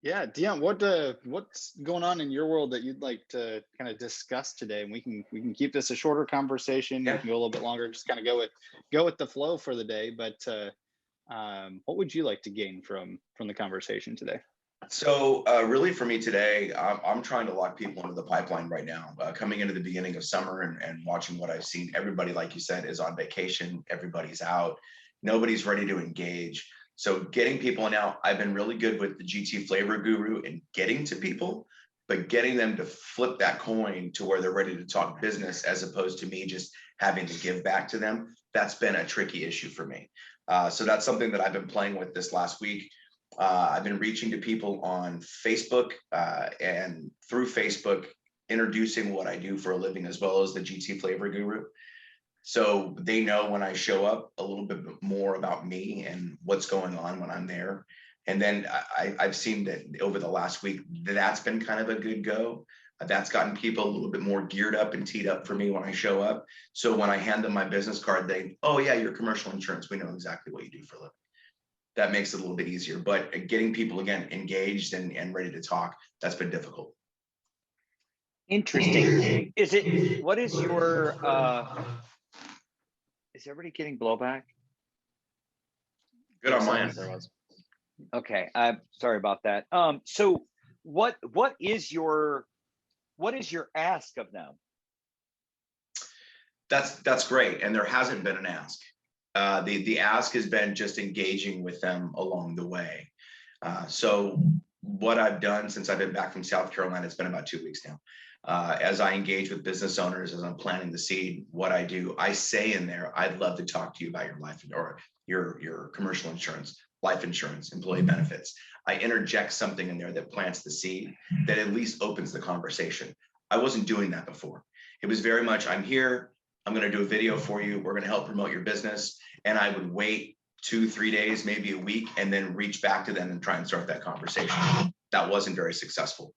Yeah, Dion, what's going on in your world that you'd like to kind of discuss today? And we can keep this a shorter conversation. We Yeah. can go a little bit longer. Just kind of go with the flow for the day. But what would you like to gain from the conversation today? So, really, for me today, I'm trying to lock people into the pipeline right now. Coming into the beginning of summer and watching what I've seen, everybody, like you said, is on vacation. Everybody's out. Nobody's ready to engage. So, getting people now, I've been really good with the GT Flavor Guru and getting to people, but getting them to flip that coin to where they're ready to talk business as opposed to me just having to give back to them. That's been a tricky issue for me. So, that's something that I've been playing with this last week. I've been reaching to people on Facebook and through Facebook, introducing what I do for a living, as well as the GT Flavor Guru. So they know when I show up a little bit more about me and what's going on when I'm there. And then I've seen that over the last week, that's been kind of a good go. That's gotten people a little bit more geared up and teed up for me when I show up. So when I hand them my business card, they, oh yeah, your commercial insurance. We know exactly what you do for a living. That makes it a little bit easier. But getting people again engaged and ready to talk, that's been difficult. Interesting. What is your is everybody getting blowback? Good on my end. Okay, I'm sorry about that. So what is your ask of them? That's great. And there hasn't been an ask. The ask has been just engaging with them along the way. So what I've done since I've been back from South Carolina, it's been about 2 weeks now. As I engage with business owners, as I'm planting the seed, what I do, I say in there, I'd love to talk to you about your life or your commercial insurance, life insurance, employee benefits. I interject something in there that plants the seed that at least opens the conversation. I wasn't doing that before. It was very much, I'm here, I'm going to do a video for you, we're going to help promote your business. And I would wait 2-3 days, maybe a week, and then reach back to them and try and start that conversation. That wasn't very successful.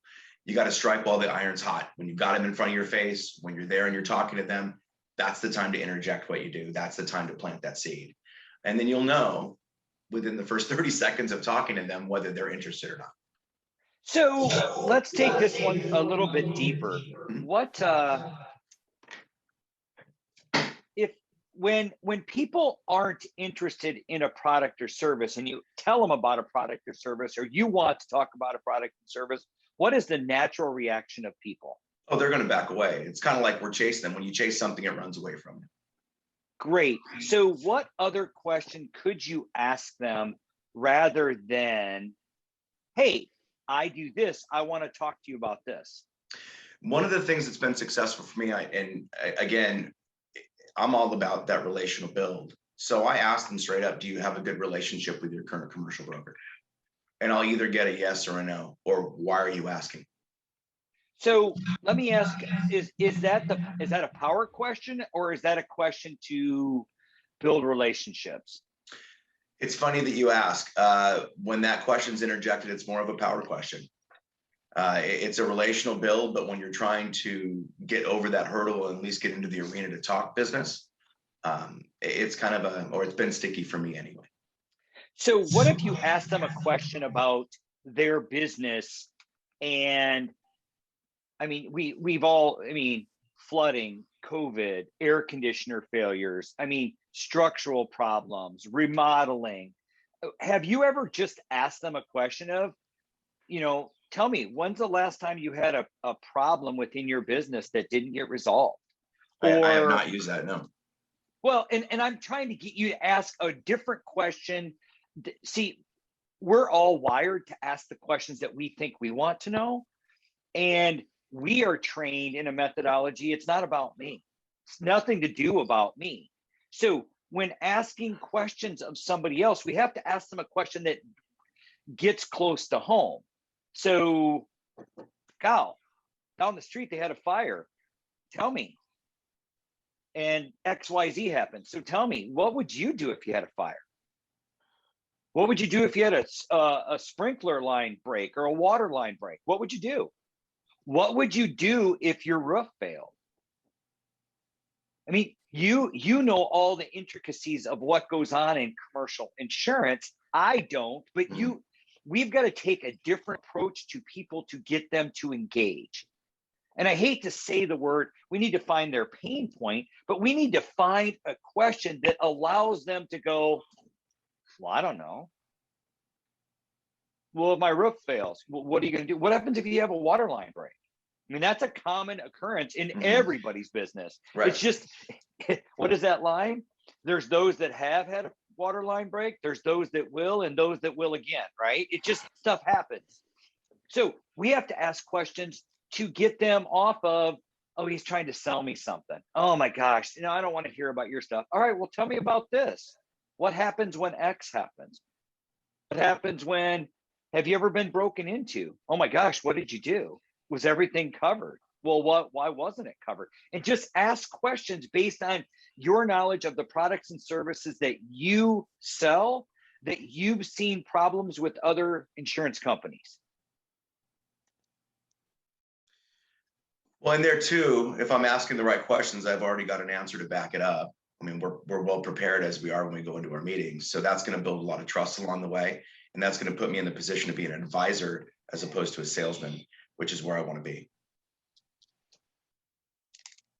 You got to strike while the iron's hot. When you've got them in front of your face, when you're there and you're talking to them, that's the time to interject what you do. That's the time to plant that seed. And then you'll know within the first 30 seconds of talking to them whether they're interested or not. So let's take this one a little bit deeper. What if when people aren't interested in a product or service and you tell them about a product or service, or you want to talk about a product and service, what is the natural reaction of people? Oh, they're going to back away. It's kind of like we're chasing them. When you chase something, it runs away from you. Great. So what other question could you ask them rather than, hey, I do this, I want to talk to you about this? One of the things that's been successful for me, again, I'm all about that relational build. So I asked them straight up, do you have a good relationship with your current commercial broker? And I'll either get a yes or a no, or why are you asking? So let me ask, is that a power question, or is that a question to build relationships? It's funny that you ask. When that question's interjected, it's more of a power question. It's a relational build, but when you're trying to get over that hurdle and at least get into the arena to talk business, it's kind of or it's been sticky for me anyway. So what if you ask them a question about their business? And I mean, we've all, flooding, COVID, air conditioner failures, structural problems, remodeling. Have you ever just asked them a question of, tell me, when's the last time you had a problem within your business that didn't get resolved? I have not used that, no. Well, and I'm trying to get you to ask a different question. See, we're all wired to ask the questions that we think we want to know. And we are trained in a methodology. It's not about me. It's nothing to do about me. So when asking questions of somebody else, we have to ask them a question that gets close to home. So, Cal, down the street, they had a fire. Tell me. And XYZ happened. So tell me, what would you do if you had a fire? What would you do if you had a sprinkler line break or a water line break? What would you do? What would you do if your roof failed? You know all the intricacies of what goes on in commercial insurance. I don't, but we've got to take a different approach to people to get them to engage. And I hate to say the word, we need to find their pain point, but we need to find a question that allows them to go, well, I don't know. Well, if my roof fails, what are you going to do? What happens if you have a water line break? I mean, that's a common occurrence in everybody's business. Right. It's just, what is that line? There's those that have had a water line break. There's those that will, and those that will again, right? It just, stuff happens. So we have to ask questions to get them off of, oh, he's trying to sell me something. Oh my gosh, I don't want to hear about your stuff. All right, well, tell me about this. What happens when X happens? What happens when, have you ever been broken into? Oh my gosh, what did you do? Was everything covered? Well, why wasn't it covered? And just ask questions based on your knowledge of the products and services that you sell, that you've seen problems with other insurance companies. Well, and there too, if I'm asking the right questions, I've already got an answer to back it up. I mean, we're well prepared as we are when we go into our meetings. So that's going to build a lot of trust along the way. And that's going to put me in the position to be an advisor as opposed to a salesman, which is where I want to be.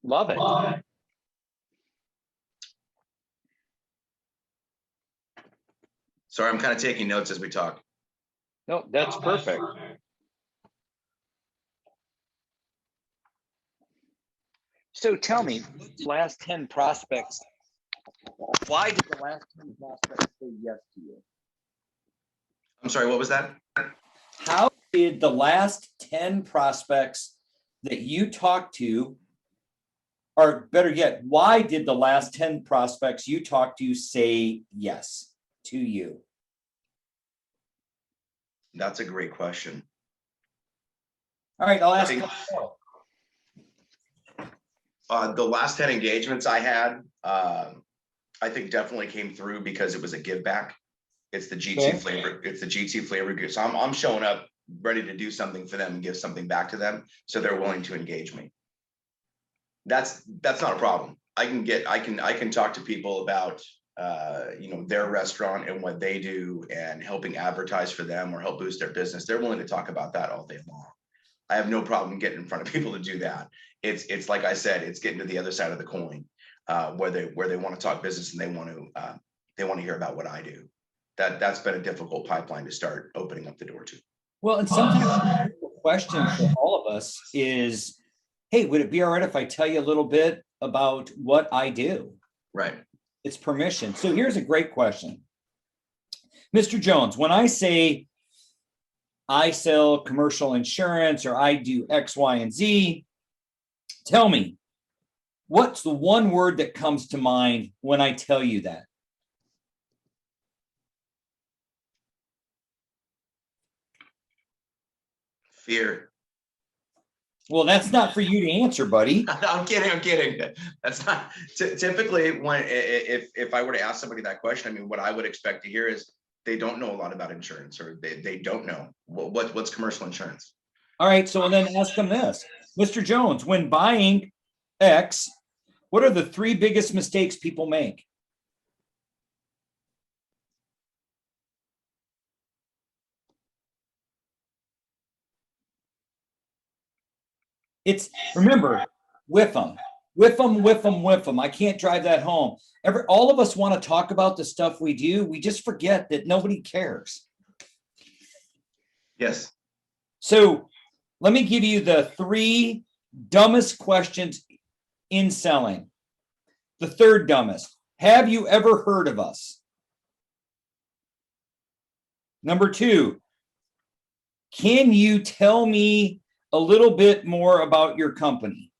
Love it. Sorry, I'm kind of taking notes as we talk. No, that's perfect. So tell me, last 10 prospects, why did the last 10 prospects say yes to you? I'm sorry, what was that? How did the last 10 prospects that you talked to, or better yet, why did the last 10 prospects you talked to say yes to you? That's a great question. All right, I'll ask. The last 10 engagements I had, I think definitely came through because it was a give back. It's the GT Okay. flavor. It's the GT flavor group. So I'm showing up ready to do something for them and give something back to them. So they're willing to engage me. That's not a problem. I can talk to people about, their restaurant and what they do and helping advertise for them or help boost their business. They're willing to talk about that all day long. I have no problem getting in front of people to do that. It's like I said, it's getting to the other side of the coin, where they want to talk business and they want to hear about what I do. That's been a difficult pipeline to start opening up the door to. Well, and sometimes the question for all of us is, hey, would it be all right if I tell you a little bit about what I do? Right. It's permission. So here's a great question. Mr. Jones, when I say I sell commercial insurance or I do X, Y, and Z, tell me, what's the one word that comes to mind when I tell you that? Fear. Well, that's not for you to answer, buddy. I'm kidding. That's not typically when, if I were to ask somebody that question, I mean, what I would expect to hear is they don't know a lot about insurance, or they don't know what's commercial insurance. All right, so then ask them this. Mr. Jones, when buying X, what are the 3 biggest mistakes people make? It's, remember, whiff them. I can't drive that home. All of us want to talk about the stuff we do. We just forget that nobody cares. Yes. So let me give you the 3 dumbest questions in selling. The 3rd dumbest. Have you ever heard of us? Number 2, can you tell me a little bit more about your company?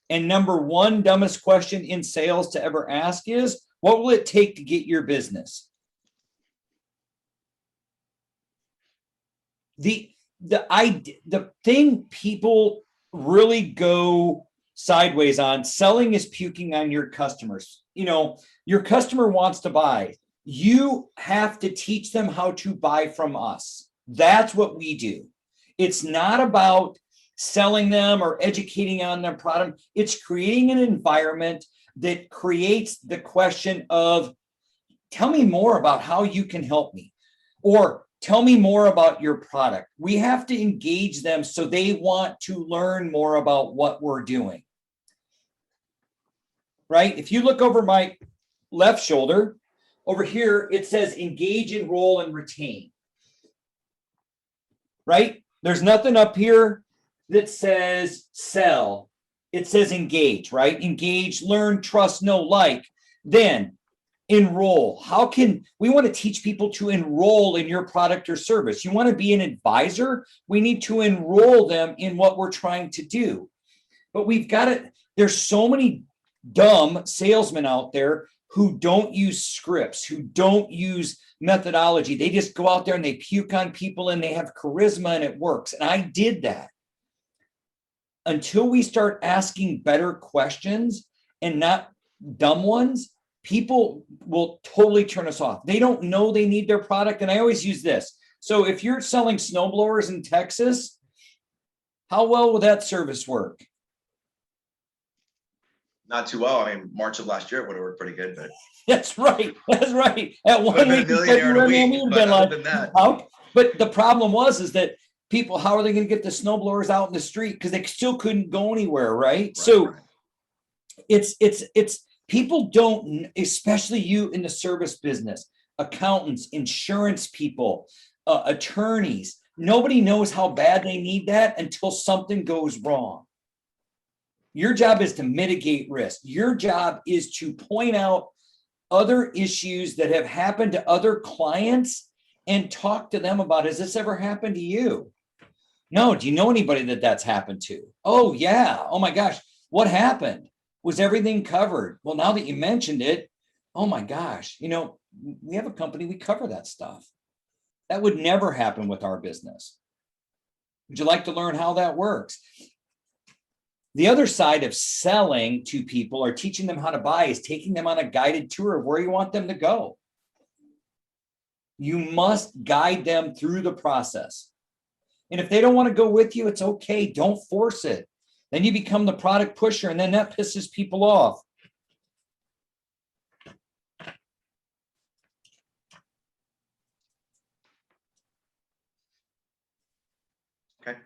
And number 1 dumbest question in sales to ever ask is, what will it take to get your business? The thing people really go sideways on, selling is puking on your customers. Your customer wants to buy. You have to teach them how to buy from us. That's what we do. It's not about selling them or educating on their product. It's creating an environment that creates the question of, tell me more about how you can help me, or tell me more about your product. We have to engage them so they want to learn more about what we're doing. Right? If you look over my left shoulder, over here, it says engage, enroll, and retain. Right? There's nothing up here that says sell. It says engage, right? Engage, learn, trust, know, like. Then enroll. How can we want to teach people to enroll in your product or service? You want to be an advisor? We need to enroll them in what we're trying to do. But we've got to, there's so many dumb salesmen out there who don't use scripts, who don't use methodology. They just go out there and they puke on people and they have charisma and it works. And I did that. Until we start asking better questions and not dumb ones, people will totally turn us off. They don't know they need their product. And I always use this. So if you're selling snowblowers in Texas, how well will that service work? Not too well. I mean, March of last year it would have worked pretty good, but That's right. That's right. At one been a week, millionaire in a week, but other than that. out. But the problem is that people, how are they going to get the snowblowers out in the street? Because they still couldn't go anywhere, right? So right. it's people don't, especially you in the service business, accountants, insurance people, attorneys. Nobody knows how bad they need that until something goes wrong. Your job is to mitigate risk. Your job is to point out other issues that have happened to other clients and talk to them about, has this ever happened to you? No. Do you know anybody that that's happened to? Oh, yeah. Oh, my gosh. What happened? Was everything covered? Well, now that you mentioned it, oh, my gosh. You know, we have a company, we cover that stuff. That would never happen with our business. Would you like to learn how that works? The other side of selling to people or teaching them how to buy is taking them on a guided tour of where you want them to go. You must guide them through the process. And if they don't want to go with you, it's okay. Don't force it. Then you become the product pusher, and then that pisses people off. Okay.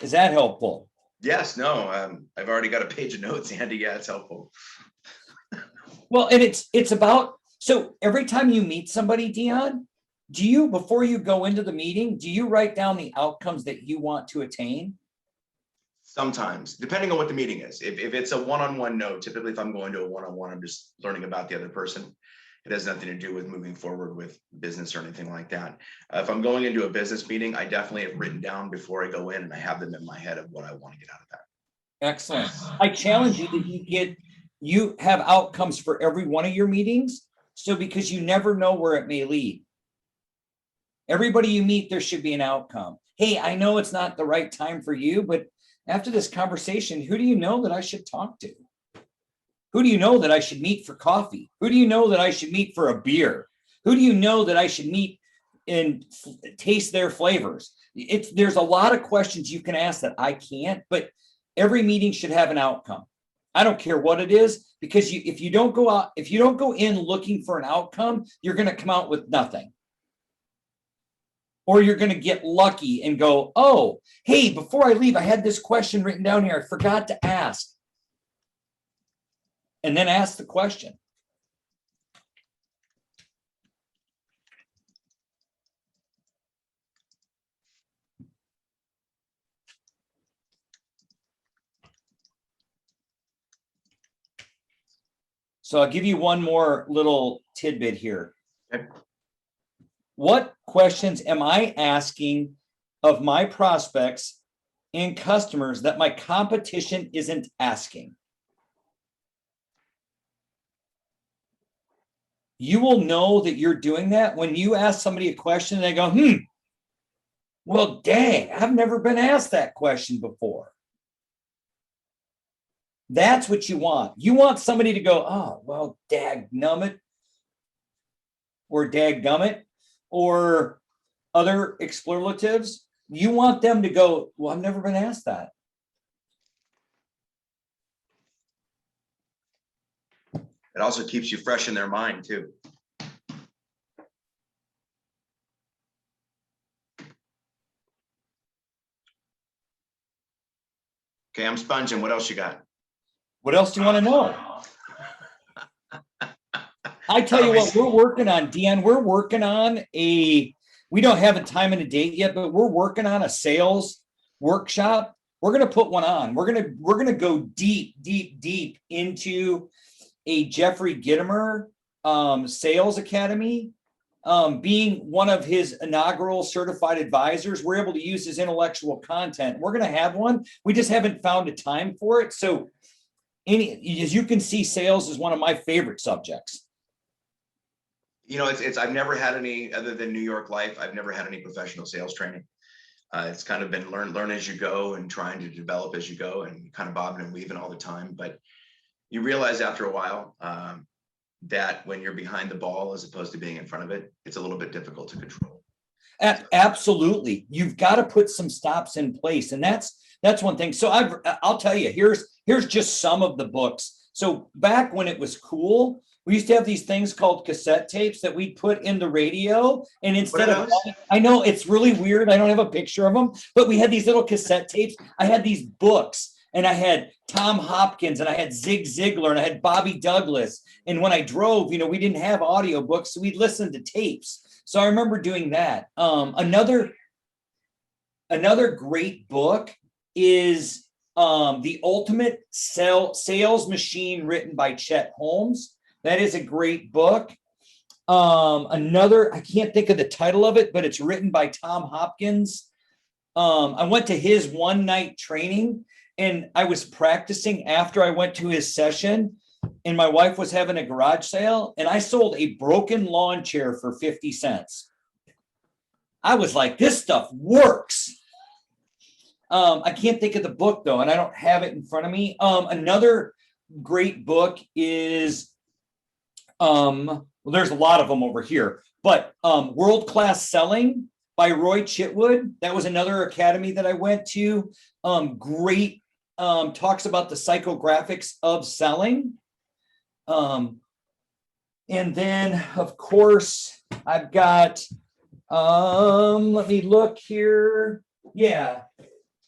Is that helpful? Yes, no, I've already got a page of notes, Andy. Yeah, it's helpful. Well, and it's about, so every time you meet somebody, Dion, do you, before you go into the meeting, do you write down the outcomes that you want to attain? Sometimes, depending on what the meeting is. If it's a one-on-one note, typically if I'm going to a one-on-one, I'm just learning about the other person. It has nothing to do with moving forward with business or anything like that. If I'm going into a business meeting, I definitely have written down before I go in, and I have them in my head of what I want to get out of that. Excellent. I challenge you that you have outcomes for every one of your meetings. So because you never know where it may lead. Everybody you meet, there should be an outcome. Hey, I know it's not the right time for you, but after this conversation, who do you know that I should talk to? Who do you know that I should meet for coffee? Who do you know that I should meet for a beer? Who do you know that I should meet and taste their flavors? There's a lot of questions you can ask that I can't, but every meeting should have an outcome. I don't care what it is, because if you don't go in looking for an outcome, you're going to come out with nothing. Or you're going to get lucky and go, oh, hey, before I leave, I had this question written down here. I forgot to ask. And then ask the question. So I'll give you one more little tidbit here. Okay. What questions am I asking of my prospects and customers that my competition isn't asking? You will know that you're doing that when you ask somebody a question and they go, well, dang, I've never been asked that question before. That's what you want. You want somebody to go, oh, well, dagnummit, or dadgummit, or other expletives. You want them to go, well, I've never been asked that. It also keeps you fresh in their mind too. Okay, I'm sponging. What else you got? What else do you want to know? I tell you what, we're working on, Deanne, we're working on we don't have a time and a date yet, but we're working on a sales workshop. We're going to put one on. We're going to go deep into a Jeffrey Gitomer sales academy. Being one of his inaugural certified advisors, we're able to use his intellectual content. We're going to have one. We just haven't found a time for it. So as you can see, sales is one of my favorite subjects. You know, it's I've never had any, other than New York Life, I've never had any professional sales training. It's kind of been learn as you go and trying to develop as you go and kind of bobbing and weaving all the time. But you realize after a while that when you're behind the ball as opposed to being in front of it, it's a little bit difficult to control. Absolutely. You've got to put some stops in place. And that's one thing. So I'll tell you, here's just some of the books. So back when it was cool, we used to have these things called cassette tapes that we'd put in the radio. And instead of, I know it's really weird. I don't have a picture of them, but we had these little cassette tapes. I had these books and I had Tom Hopkins and I had Zig Ziglar and I had Bobby Douglas. And when I drove, we didn't have audio books, so we'd listen to tapes. So I remember doing that. Another great book is The Ultimate Sales Machine, written by Chet Holmes. That is a great book. Another, I can't think of the title of it, but it's written by Tom Hopkins. I went to his one night training and I was practicing after I went to his session, and my wife was having a garage sale and I sold a broken lawn chair for 50 cents. I was like, this stuff works. I can't think of the book though, and I don't have it in front of me. Another great book is, well, there's a lot of them over here, but World Class Selling by Roy Chitwood. That was another academy that I went to. Great, talks about the psychographics of selling. And then of course I've got, let me look here. Yeah.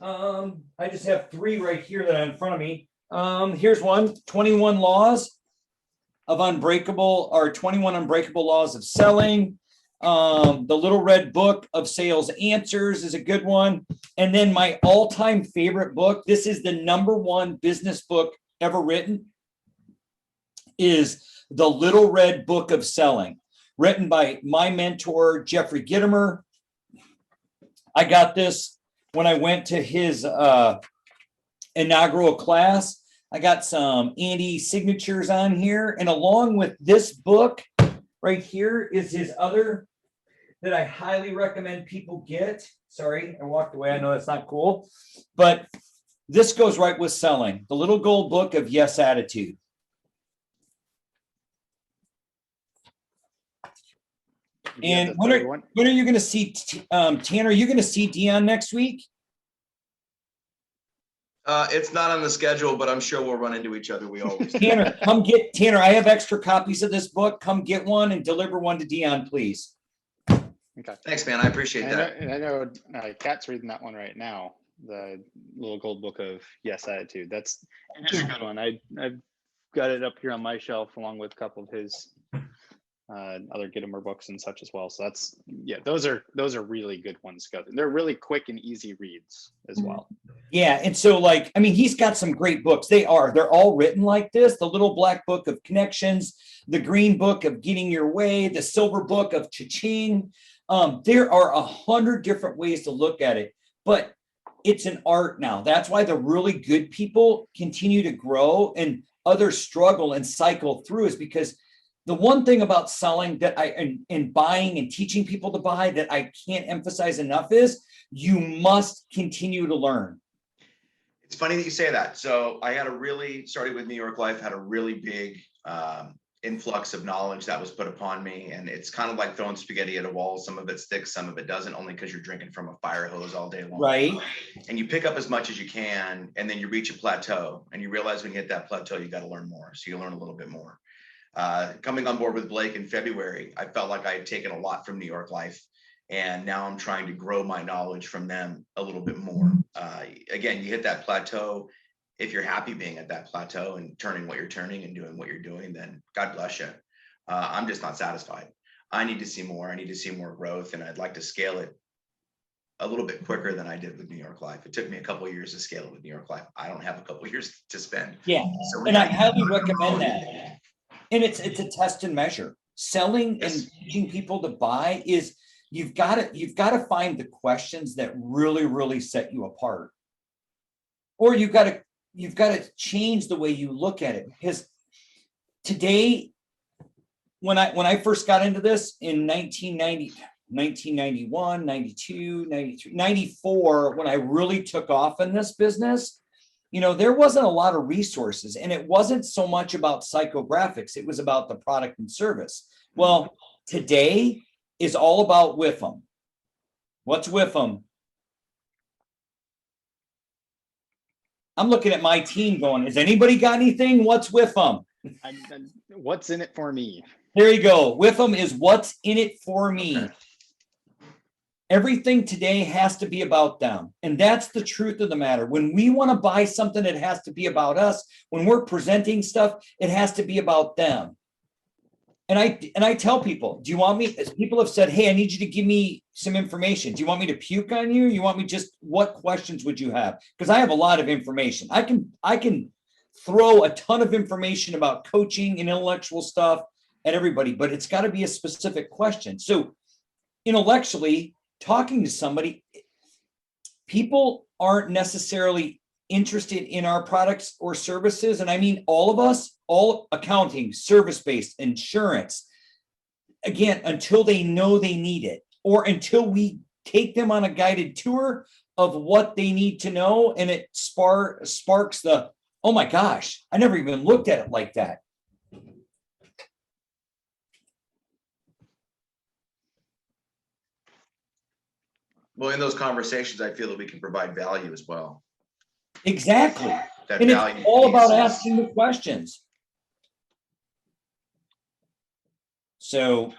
I just have 3 right here that are in front of me. Here's one, 21 Laws of Unbreakable, or 21 Unbreakable Laws of Selling. The Little Red Book of Sales Answers is a good one. And then my all-time favorite book, this is the #1 business book ever written, is The Little Red Book of Selling, written by my mentor, Jeffrey Gitomer. I got this when I went to his inaugural class. I got some Andy signatures on here, and along with this book right here is his other that I highly recommend people get. Sorry, I walked away. I know that's not cool, but this goes right with selling. The Little Gold Book of Yes Attitude. And when are you going to see Tanner? Are you going to see Dion next week? It's not on the schedule, but I'm sure we'll run into each other. We always do. Tanner, come get Tanner. I have extra copies of this book. Come get one and deliver one to Dion, please. Okay. Thanks, man. I appreciate that. And I know Kat's reading that one right now, the Little Gold Book of Yes Attitude. That's a good one. I've got it up here on my shelf along with a couple of his other Gitomer books and such as well. So that's, yeah, those are really good ones to go through. They're really quick and easy reads as well. Yeah, and so like, I mean, he's got some great books. They're all written like this: the Little Black Book of Connections, the Green Book of Getting Your Way, the Silver Book of Cha-Ching. There are 100 different ways to look at it, but it's an art now. That's why the really good people continue to grow and others struggle and cycle through, is because the one thing about selling that and buying and teaching people to buy that I can't emphasize enough is you must continue to learn. It's funny that you say that. So I started with New York Life, had a really big influx of knowledge that was put upon me. And it's kind of like throwing spaghetti at a wall. Some of it sticks, some of it doesn't, only because you're drinking from a fire hose all day long. Right. And you pick up as much as you can, and then you reach a plateau, and you realize when you hit that plateau, you got to learn more. So you learn a little bit more. Coming on board with Blake in February, I felt like I had taken a lot from New York Life, and now I'm trying to grow my knowledge from them a little bit more. Again, you hit that plateau. If you're happy being at that plateau and turning what you're turning and doing what you're doing, then God bless you. I'm just not satisfied. I need to see more. I need to see more growth, and I'd like to scale it a little bit quicker than I did with New York Life. It took me a couple of years to scale it with New York Life. I don't have a couple of years to spend. Yeah, So and I highly recommend that. And it's a test and measure. Selling Yes. and teaching people to buy is you've got to find the questions that really, really set you apart. Or you've got to change the way you look at it. Because today, when I first got into this in 1991, 92, 93, 94, when I really took off in this business, there wasn't a lot of resources, and it wasn't so much about psychographics. It was about the product and service. Well, today is all about WIFM. What's WIFM? I'm looking at my team going, has anybody got anything? What's WIFM? What's in it for me? There you go. WIFM is what's in it for me. Okay. Everything today has to be about them. And that's the truth of the matter. When we want to buy something, it has to be about us. When we're presenting stuff, it has to be about them. And I tell people, do you want me, as people have said, hey, I need you to give me some information. Do you want me to puke on you? You want me what questions would you have? Because I have a lot of information. I can throw a ton of information about coaching and intellectual stuff at everybody, but it's got to be a specific question. So intellectually, talking to somebody, people aren't necessarily interested in our products or services. And I mean, all of us, all accounting, service-based, insurance, again, until they know they need it, or until we take them on a guided tour of what they need to know. And it sparks the, oh my gosh, I never even looked at it like that. Well, in those conversations, I feel that we can provide value as well. Exactly. That And value it's all about piece is- asking the questions. So,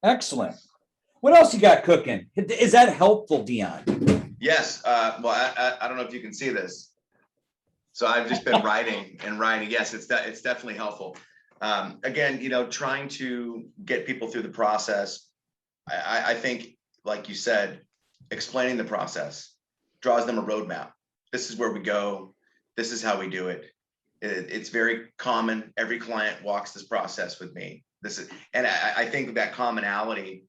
excellent. What else you got cooking? Is that helpful, Dion? Yes. Well, I don't know if you can see this. So I've just been writing and writing. Yes, it's definitely helpful. Again, trying to get people through the process. I think, like you said, explaining the process draws them a roadmap. This is where we go. This is how we do it. It's very common. Every client walks this process with me. And I think that commonality,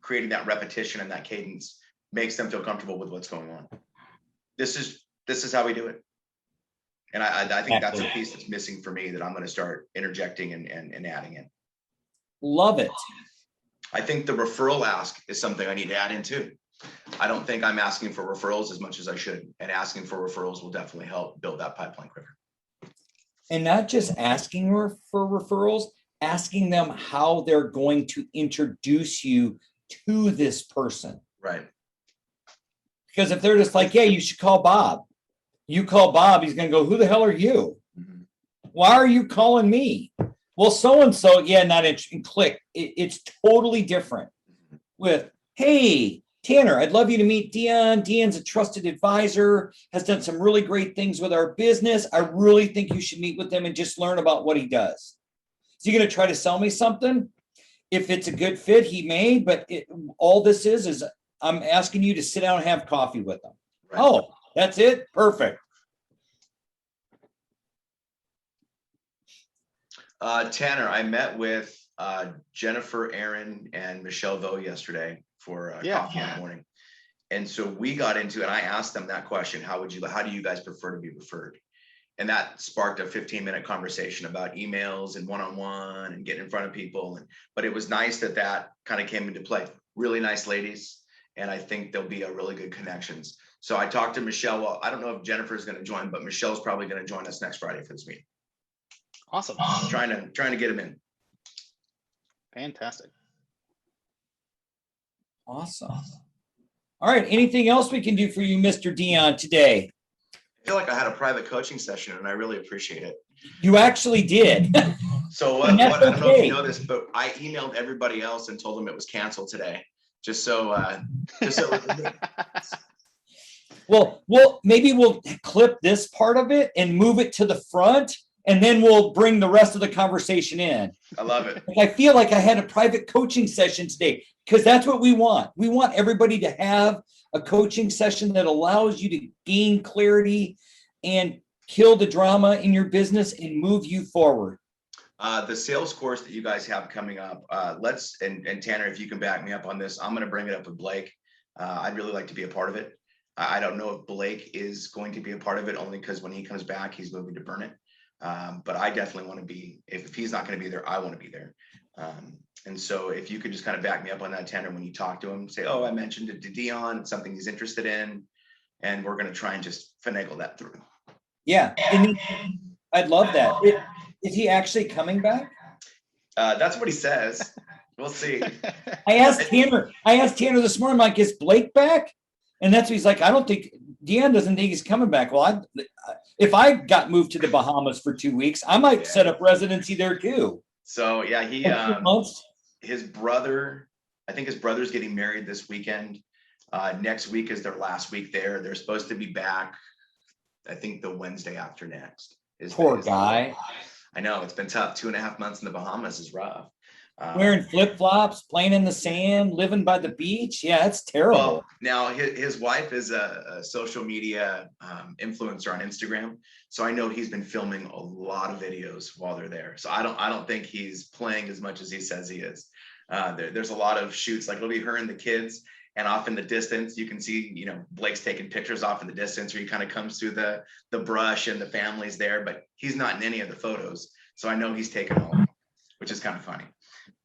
creating that repetition and that cadence, makes them feel comfortable with what's going on. This is how we do it. And I think that's a piece that's missing for me that I'm going to start interjecting and adding in. Love it. I think the referral ask is something I need to add in too. I don't think I'm asking for referrals as much as I should, and asking for referrals will definitely help build that pipeline quicker. And not just asking for referrals, asking them how they're going to introduce you to this person. Right. Because if they're just like, yeah, you should call Bob. You call Bob, he's going to go, who the hell are you? Mm-hmm. Why are you calling me? Well, so-and-so, yeah, not interested. Click. It's totally different with, hey, Tanner, I'd love you to meet Dion. Dion's a trusted advisor, has done some really great things with our business. I really think you should meet with him and just learn about what he does. Is he going to try to sell me something? If it's a good fit, he may, but all this is I'm asking you to sit down and have coffee with him. Right. Oh, that's it? Perfect. Tanner, I met with Jennifer Aaron and Michelle Vo yesterday for coffee in the morning. And so we got into it, and I asked them that question, how do you guys prefer to be referred? And that sparked a 15-minute conversation about emails and one-on-one and getting in front of people. But it was nice that kind of came into play. Really nice ladies. And I think there'll be a really good connections. So I talked to Michelle. Well, I don't know if Jennifer's going to join, but Michelle's probably going to join us next Friday for this meeting. Awesome. Trying to get him in. Fantastic. Awesome. All right. Anything else we can do for you, Mr. Dion, today? I feel like I had a private coaching session, and I really appreciate it. You actually did. So And that's what, I don't know if okay. you know this, but I emailed everybody else and told them it was canceled today. Just so, just so. Well, maybe we'll clip this part of it and move it to the front, and then we'll bring the rest of the conversation in. I love it. Like, I feel like I had a private coaching session today, because that's what we want. We want everybody to have a coaching session that allows you to gain clarity and kill the drama in your business and move you forward. The sales course that you guys have coming up, and Tanner, if you can back me up on this, I'm going to bring it up with Blake. I'd really like to be a part of it. I don't know if Blake is going to be a part of it, only because when he comes back, he's moving to Burnet. But I definitely want to be, if he's not going to be there, I want to be there. And so if you could just kind of back me up on that, Tanner, when you talk to him, say, oh, I mentioned it to Dion, it's something he's interested in, and we're going to try and just finagle that through. Yeah, and I'd love that. Is he actually coming back? That's what he says. We'll see. I asked Tanner this morning, I'm like, is Blake back? And that's what he's like, I don't think, Deanne doesn't think he's coming back. Well, if I got moved to the Bahamas for 2 weeks, I might set up residency there too. So yeah, his brother, I think his brother's getting married this weekend. Next week is their last week there. They're supposed to be back, I think, the Wednesday after next. Poor guy. I know, it's been tough. 2.5 months in the Bahamas is rough. Wearing flip-flops, playing in the sand, living by the beach. Yeah, it's terrible. Well, now his wife is a social media influencer on Instagram, so I know he's been filming a lot of videos while they're there. So I don't think he's playing as much as he says he is. There's a lot of shoots, like it'll be her and the kids, and off in the distance you can see, you know, Blake's taking pictures off in the distance, where he kind of comes through the brush and the family's there, but he's not in any of the photos. So I know he's taken home, which is kind of funny.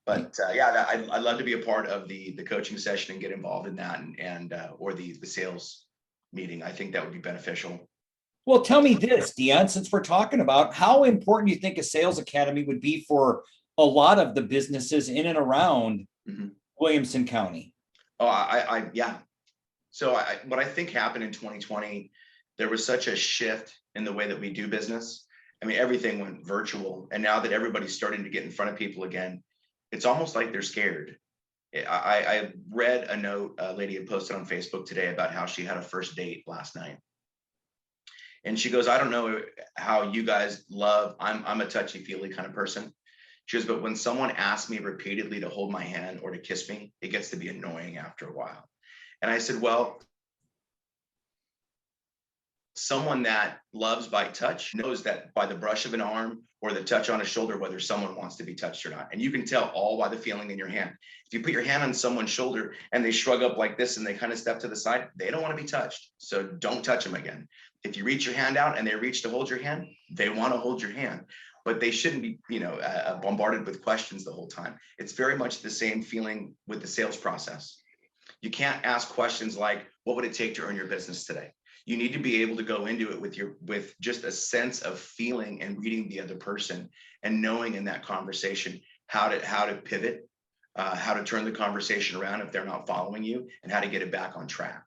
But yeah, I'd love to be a part of the coaching session and get involved in that, and or the sales meeting. I think that would be beneficial. Well, tell me this, Dion, since we're talking about how important do you think a sales academy would be for a lot of the businesses in and around Williamson County? Oh, yeah. So what I think happened in 2020, there was such a shift in the way that we do business. I mean, everything went virtual, and now that everybody's starting to get in front of people again, it's almost like they're scared. I read a note a lady had posted on Facebook today about how she had a first date last night. And she goes, I don't know how you guys love, I'm a touchy-feely kind of person. She goes, but when someone asks me repeatedly to hold my hand or to kiss me, it gets to be annoying after a while. And I said, well, someone that loves by touch knows that by the brush of an arm or the touch on a shoulder, whether someone wants to be touched or not. And you can tell all by the feeling in your hand. If you put your hand on someone's shoulder and they shrug up like this and they kind of step to the side, they don't want to be touched. So don't touch them again. If you reach your hand out and they reach to hold your hand, they want to hold your hand, but they shouldn't be, bombarded with questions the whole time. It's very much the same feeling with the sales process. You can't ask questions like, what would it take to earn your business today? You need to be able to go into it with just a sense of feeling and reading the other person and knowing in that conversation how to pivot, how to turn the conversation around if they're not following you, and how to get it back on track.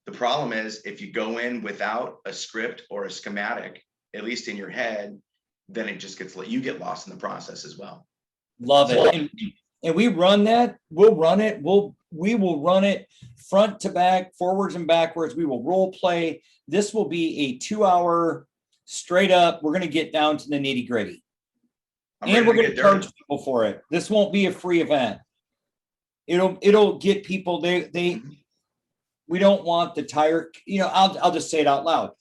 The problem is if you go in without a script or a schematic, at least in your head, then it just you get lost in the process as well. Love it. And we run that, we'll run it. We will run it front to back, forwards and backwards. We will role play. This will be a 2-hour straight up. We're going to get down to the nitty gritty. And we're going to charge people for it. This won't be a free event. It'll get people, we don't want the tire, I'll just say it out loud.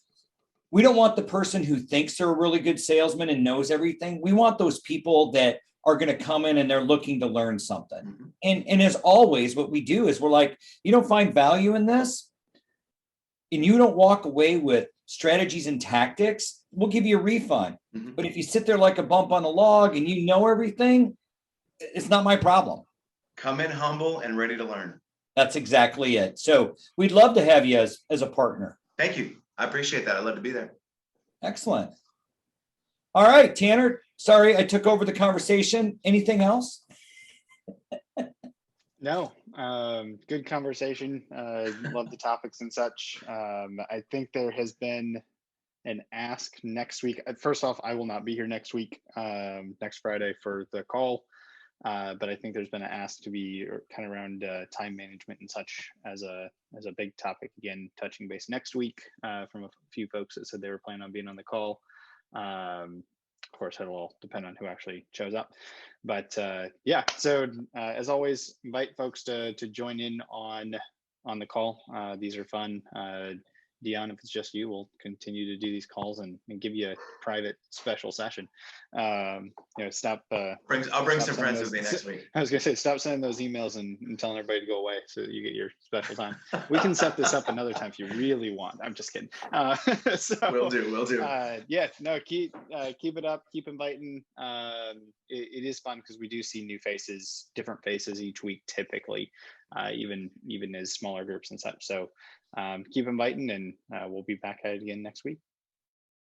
We don't want the person who thinks they're a really good salesman and knows everything. We want those people that are going to come in and they're looking to learn something. And as always, what we do is we're like, you don't find value in this and you don't walk away with strategies and tactics, we'll give you a refund. But if you sit there like a bump on a log and you know everything, it's not my problem. Come in humble and ready to learn. That's exactly it. So we'd love to have you as a partner. Thank you. I appreciate that. I'd love to be there. Excellent. All right, Tanner, sorry I took over the conversation. Anything else? No, good conversation. Love the topics and such. I think there has been an ask next week. First off, I will not be here next week, next Friday for the call. But I think there's been an ask to be kind of around time management and such as a big topic again, touching base next week from a few folks that said they were planning on being on the call. Of course, it'll all depend on who actually shows up. But yeah, so as always, invite folks to join in on the call. These are fun. Dion, if it's just you, we'll continue to do these calls and give you a private special session. Stop. I'll bring some sending friends those- with me next week. I was gonna say, stop sending those emails and telling everybody to go away so that you get your special time. We can set this up another time if you really want. I'm just kidding. So, Will do. yeah, no, keep it up, keep inviting. It is fun because we do see new faces, different faces each week, typically, even as smaller groups and such. So keep inviting, and we'll be back at it again next week.